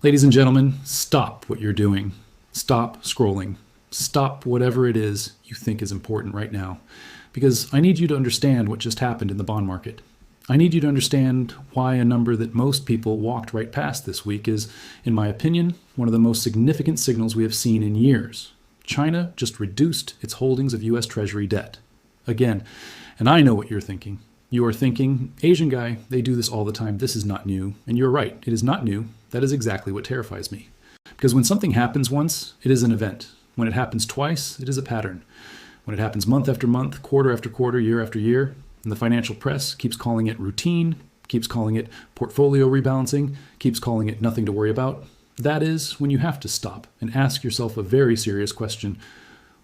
Ladies and gentlemen, stop what you're doing. Stop scrolling. Stop whatever it is you think is important right now. Because I need you to understand what just happened in the bond market. I need you to understand why a number that most people walked right past this week is, in my opinion, one of the most significant signals we have seen in years. China just reduced its holdings of US Treasury debt. Again, and I know what you're thinking. You are thinking, Asian guy, they do this all the time. This is not new. And you're right, it is not new. That is exactly what terrifies me. Because when something happens once, it is an event. When it happens twice, it is a pattern. When it happens month after month, quarter after quarter, year after year, and the financial press keeps calling it routine, keeps calling it portfolio rebalancing, keeps calling it nothing to worry about, that is when you have to stop and ask yourself a very serious question.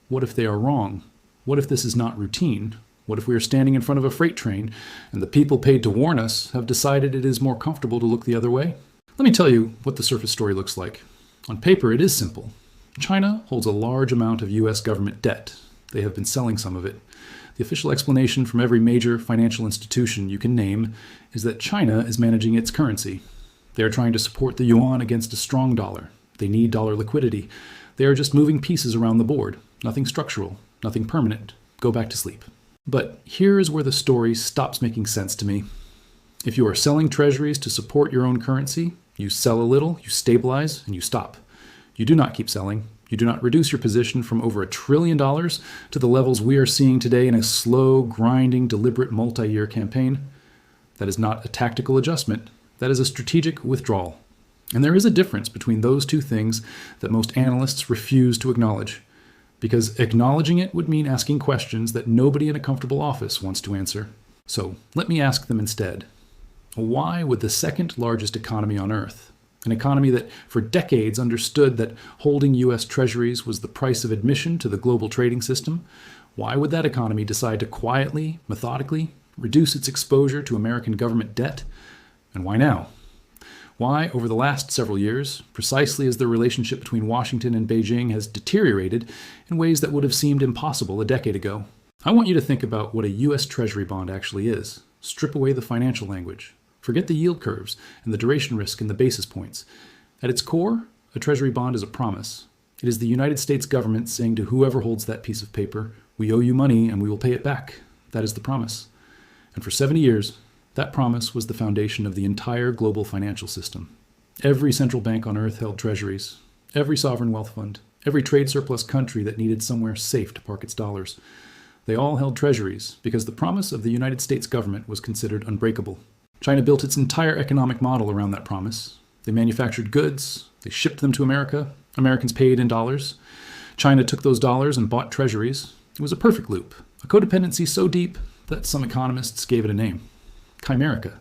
What if they are wrong? What if this is not routine? What if we are standing in front of a freight train and the people paid to warn us have decided it is more comfortable to look the other way? Let me tell you what the surface story looks like. On paper, it is simple. China holds a large amount of US government debt. They have been selling some of it. The official explanation from every major financial institution you can name is that China is managing its currency. They are trying to support the yuan against a strong dollar. They need dollar liquidity. They are just moving pieces around the board. Nothing structural, nothing permanent. Go back to sleep. But here is where the story stops making sense to me. If you are selling treasuries to support your own currency, you sell a little, you stabilize, and you stop. You do not keep selling. You do not reduce your position from over $1 trillion to the levels we are seeing today in a slow, grinding, deliberate multi-year campaign. That is not a tactical adjustment. That is a strategic withdrawal. And there is a difference between those two things that most analysts refuse to acknowledge. Because acknowledging it would mean asking questions that nobody in a comfortable office wants to answer. So let me ask them instead. Why would the second largest economy on Earth, an economy that for decades understood that holding US treasuries was the price of admission to the global trading system, why would that economy decide to quietly, methodically, reduce its exposure to American government debt? And why now? Why, over the last several years, precisely as the relationship between Washington and Beijing has deteriorated in ways that would have seemed impossible a decade ago? I want you to think about what a US Treasury bond actually is. Strip away the financial language. Forget the yield curves and the duration risk and the basis points. At its core, a Treasury bond is a promise. It is the United States government saying to whoever holds that piece of paper, we owe you money and we will pay it back. That is the promise. And for 70 years, that promise was the foundation of the entire global financial system. Every central bank on Earth held treasuries. Every sovereign wealth fund. Every trade surplus country that needed somewhere safe to park its dollars. They all held treasuries because the promise of the United States government was considered unbreakable. China built its entire economic model around that promise. They manufactured goods. They shipped them to America. Americans paid in dollars. China took those dollars and bought treasuries. It was a perfect loop. A codependency so deep that some economists gave it a name. Chimerica.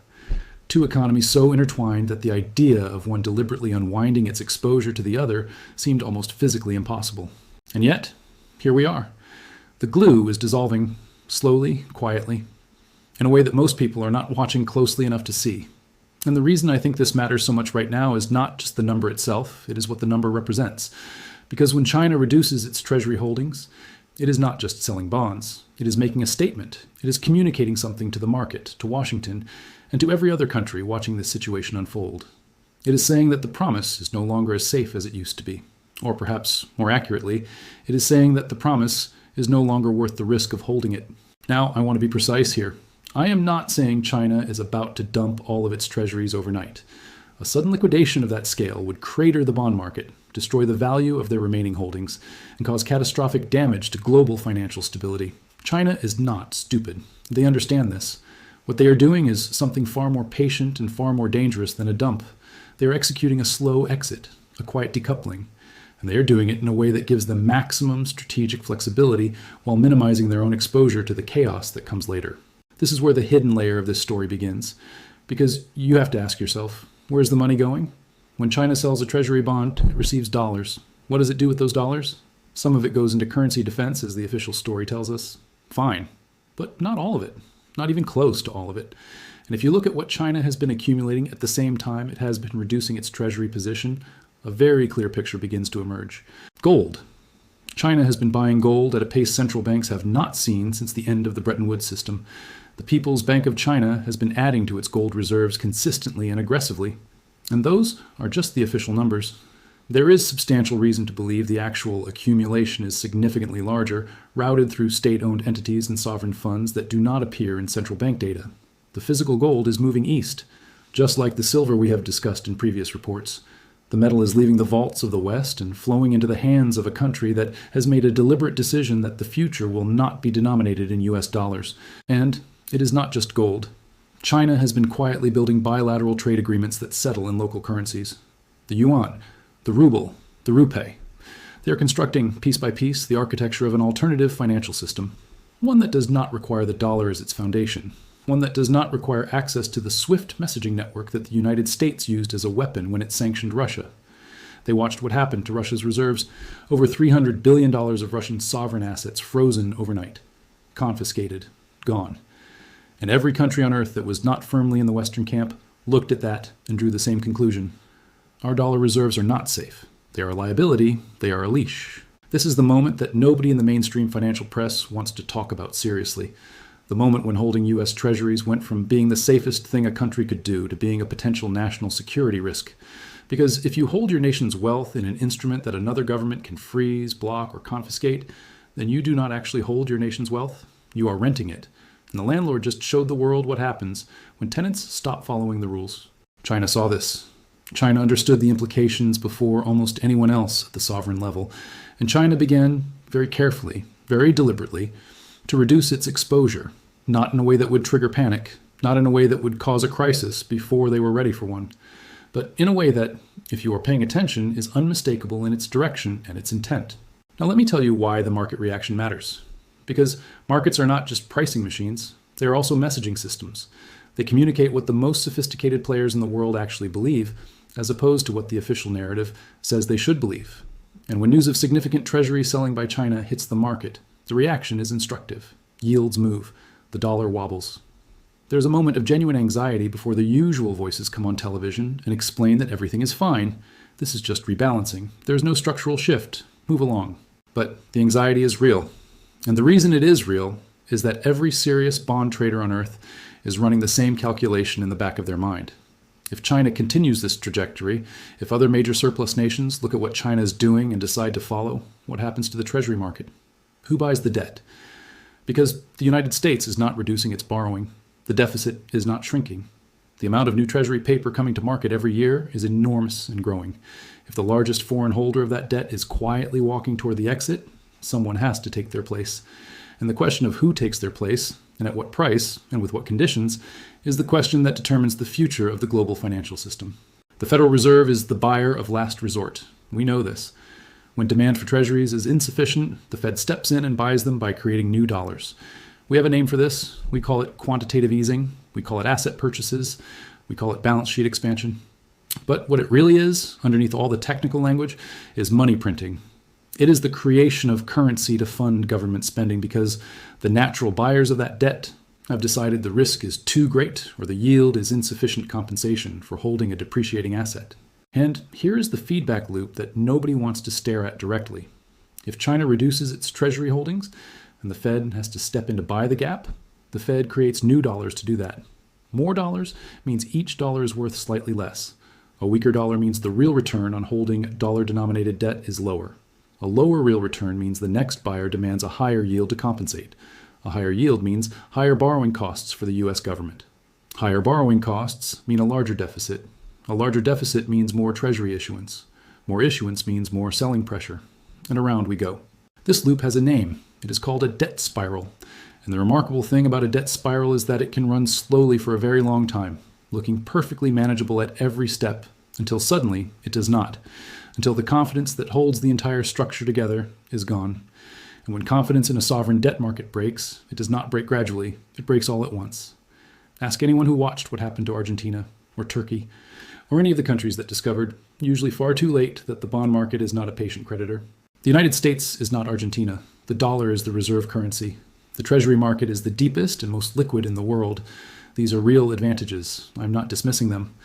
Two economies so intertwined that the idea of one deliberately unwinding its exposure to the other seemed almost physically impossible. And yet, here we are. The glue is dissolving slowly, quietly, in a way that most people are not watching closely enough to see. And the reason I think this matters so much right now is not just the number itself, it is what the number represents. Because when China reduces its treasury holdings, it is not just selling bonds. It is making a statement. It is communicating something to the market, to Washington, and to every other country watching this situation unfold. It is saying that the promise is no longer as safe as it used to be. Or perhaps, more accurately, it is saying that the promise is no longer worth the risk of holding it. Now, I want to be precise here. I am not saying China is about to dump all of its treasuries overnight. A sudden liquidation of that scale would crater the bond market, destroy the value of their remaining holdings, and cause catastrophic damage to global financial stability. China is not stupid. They understand this. What they are doing is something far more patient and far more dangerous than a dump. They are executing a slow exit, a quiet decoupling, and they are doing it in a way that gives them maximum strategic flexibility while minimizing their own exposure to the chaos that comes later. This is where the hidden layer of this story begins, because you have to ask yourself, where's the money going? When China sells a treasury bond, it receives dollars. What does it do with those dollars? Some of it goes into currency defense, as the official story tells us. Fine, but not all of it, not even close to all of it. And if you look at what China has been accumulating at the same time it has been reducing its treasury position, a very clear picture begins to emerge. Gold. China has been buying gold at a pace central banks have not seen since the end of the Bretton Woods system. The People's Bank of China has been adding to its gold reserves consistently and aggressively. And those are just the official numbers. There is substantial reason to believe the actual accumulation is significantly larger, routed through state-owned entities and sovereign funds that do not appear in central bank data. The physical gold is moving east, just like the silver we have discussed in previous reports. The metal is leaving the vaults of the West and flowing into the hands of a country that has made a deliberate decision that the future will not be denominated in US dollars. And it is not just gold. China has been quietly building bilateral trade agreements that settle in local currencies. The yuan, the ruble, the rupee. They are constructing, piece by piece, the architecture of an alternative financial system. One that does not require the dollar as its foundation. One that does not require access to the SWIFT messaging network that the United States used as a weapon when it sanctioned Russia. They watched what happened to Russia's reserves. Over $300 billion of Russian sovereign assets frozen overnight. Confiscated. Gone. And every country on earth that was not firmly in the Western camp looked at that and drew the same conclusion. Our dollar reserves are not safe. They are a liability. They are a leash. This is the moment that nobody in the mainstream financial press wants to talk about seriously. The moment when holding US Treasuries went from being the safest thing a country could do to being a potential national security risk. Because if you hold your nation's wealth in an instrument that another government can freeze, block, or confiscate, then you do not actually hold your nation's wealth. You are renting it. And the landlord just showed the world what happens when tenants stop following the rules. China saw this. China understood the implications before almost anyone else at the sovereign level. And China began, very carefully, very deliberately, to reduce its exposure, not in a way that would trigger panic, not in a way that would cause a crisis before they were ready for one, but in a way that, if you are paying attention, is unmistakable in its direction and its intent. Now let me tell you why the market reaction matters. Because markets are not just pricing machines, they are also messaging systems. They communicate what the most sophisticated players in the world actually believe, as opposed to what the official narrative says they should believe. And when news of significant treasury selling by China hits the market, the reaction is instructive. Yields move. The dollar wobbles. There's a moment of genuine anxiety before the usual voices come on television and explain that everything is fine. This is just rebalancing. There's no structural shift. Move along. But the anxiety is real. And the reason it is real is that every serious bond trader on Earth is running the same calculation in the back of their mind. If China continues this trajectory, if other major surplus nations look at what China is doing and decide to follow, what happens to the treasury market? Who buys the debt? Because the United States is not reducing its borrowing. The deficit is not shrinking. The amount of new treasury paper coming to market every year is enormous and growing. If the largest foreign holder of that debt is quietly walking toward the exit, someone has to take their place. And the question of who takes their place, and at what price, and with what conditions, is the question that determines the future of the global financial system. The Federal Reserve is the buyer of last resort. We know this. When demand for treasuries is insufficient, the Fed steps in and buys them by creating new dollars. We have a name for this. We call it quantitative easing. We call it asset purchases. We call it balance sheet expansion. But what it really is, underneath all the technical language, is money printing. It is the creation of currency to fund government spending because the natural buyers of that debt have decided the risk is too great or the yield is insufficient compensation for holding a depreciating asset. And here is the feedback loop that nobody wants to stare at directly. If China reduces its treasury holdings and the Fed has to step in to buy the gap, the Fed creates new dollars to do that. More dollars means each dollar is worth slightly less. A weaker dollar means the real return on holding dollar-denominated debt is lower. A lower real return means the next buyer demands a higher yield to compensate. A higher yield means higher borrowing costs for the US government. Higher borrowing costs mean a larger deficit. A larger deficit means more treasury issuance. More issuance means more selling pressure. And around we go. This loop has a name. It is called a debt spiral. And the remarkable thing about a debt spiral is that it can run slowly for a very long time, looking perfectly manageable at every step, until suddenly it does not. Until the confidence that holds the entire structure together is gone. And when confidence in a sovereign debt market breaks, it does not break gradually, it breaks all at once. Ask anyone who watched what happened to Argentina, or Turkey, or any of the countries that discovered, usually far too late, that the bond market is not a patient creditor. The United States is not Argentina. The dollar is the reserve currency. The treasury market is the deepest and most liquid in the world. These are real advantages. I'm not dismissing them.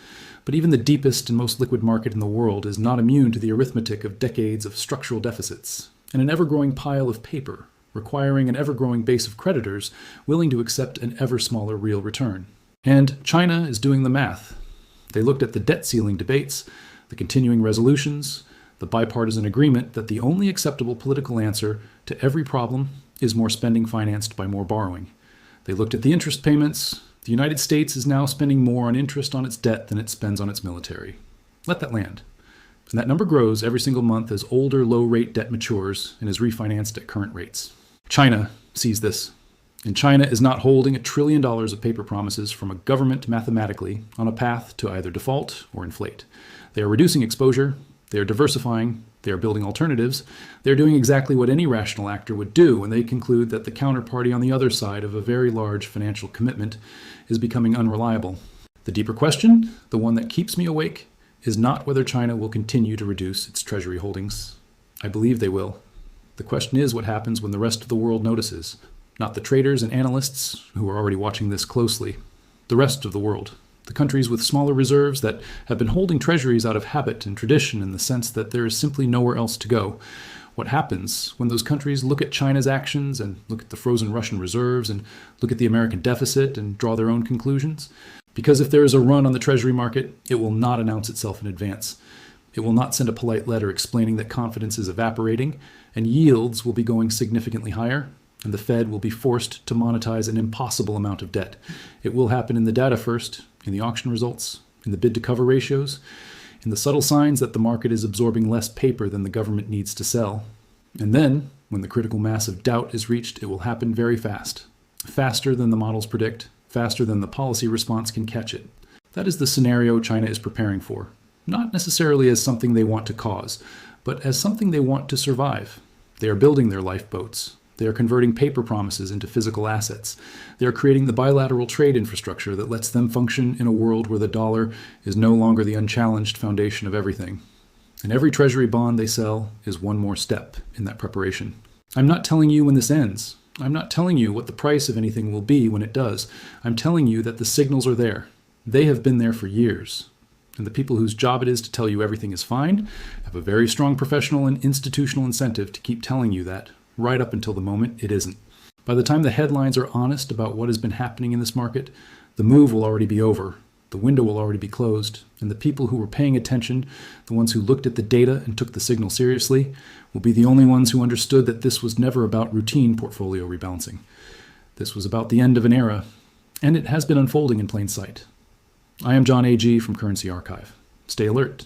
But even the deepest and most liquid market in the world is not immune to the arithmetic of decades of structural deficits and an ever-growing pile of paper, requiring an ever-growing base of creditors willing to accept an ever smaller real return. And China is doing the math. They looked at the debt ceiling debates, the continuing resolutions, the bipartisan agreement that the only acceptable political answer to every problem is more spending financed by more borrowing. They looked at the interest payments. The United States is now spending more on interest on its debt than it spends on its military. Let that land. And that number grows every single month as older low-rate debt matures and is refinanced at current rates. China sees this. And China is not holding $1 trillion of paper promises from a government mathematically on a path to either default or inflate. They are reducing exposure. They are diversifying. They are building alternatives. They're doing exactly what any rational actor would do when they conclude that the counterparty on the other side of a very large financial commitment is becoming unreliable. The deeper question, the one that keeps me awake, is not whether China will continue to reduce its treasury holdings. I believe they will. The question is what happens when the rest of the world notices, not the traders and analysts who are already watching this closely, the rest of the world. The countries with smaller reserves that have been holding treasuries out of habit and tradition in the sense that there is simply nowhere else to go. What happens when those countries look at China's actions and look at the frozen Russian reserves and look at the American deficit and draw their own conclusions? Because if there is a run on the treasury market, it will not announce itself in advance. It will not send a polite letter explaining that confidence is evaporating and yields will be going significantly higher, and the Fed will be forced to monetize an impossible amount of debt. It will happen in the data first, in the auction results, in the bid-to-cover ratios, in the subtle signs that the market is absorbing less paper than the government needs to sell. And then, when the critical mass of doubt is reached, it will happen very fast. Faster than the models predict, faster than the policy response can catch it. That is the scenario China is preparing for. Not necessarily as something they want to cause, but as something they want to survive. They are building their lifeboats. They are converting paper promises into physical assets. They are creating the bilateral trade infrastructure that lets them function in a world where the dollar is no longer the unchallenged foundation of everything. And every treasury bond they sell is one more step in that preparation. I'm not telling you when this ends. I'm not telling you what the price of anything will be when it does. I'm telling you that the signals are there. They have been there for years. And the people whose job it is to tell you everything is fine have a very strong professional and institutional incentive to keep telling you that, right up until the moment it isn't. By the time the headlines are honest about what has been happening in this market, the move will already be over, the window will already be closed, and the people who were paying attention, the ones who looked at the data and took the signal seriously, will be the only ones who understood that this was never about routine portfolio rebalancing. This was about the end of an era, and it has been unfolding in plain sight. I am John A.G. from Currency Archive. Stay alert.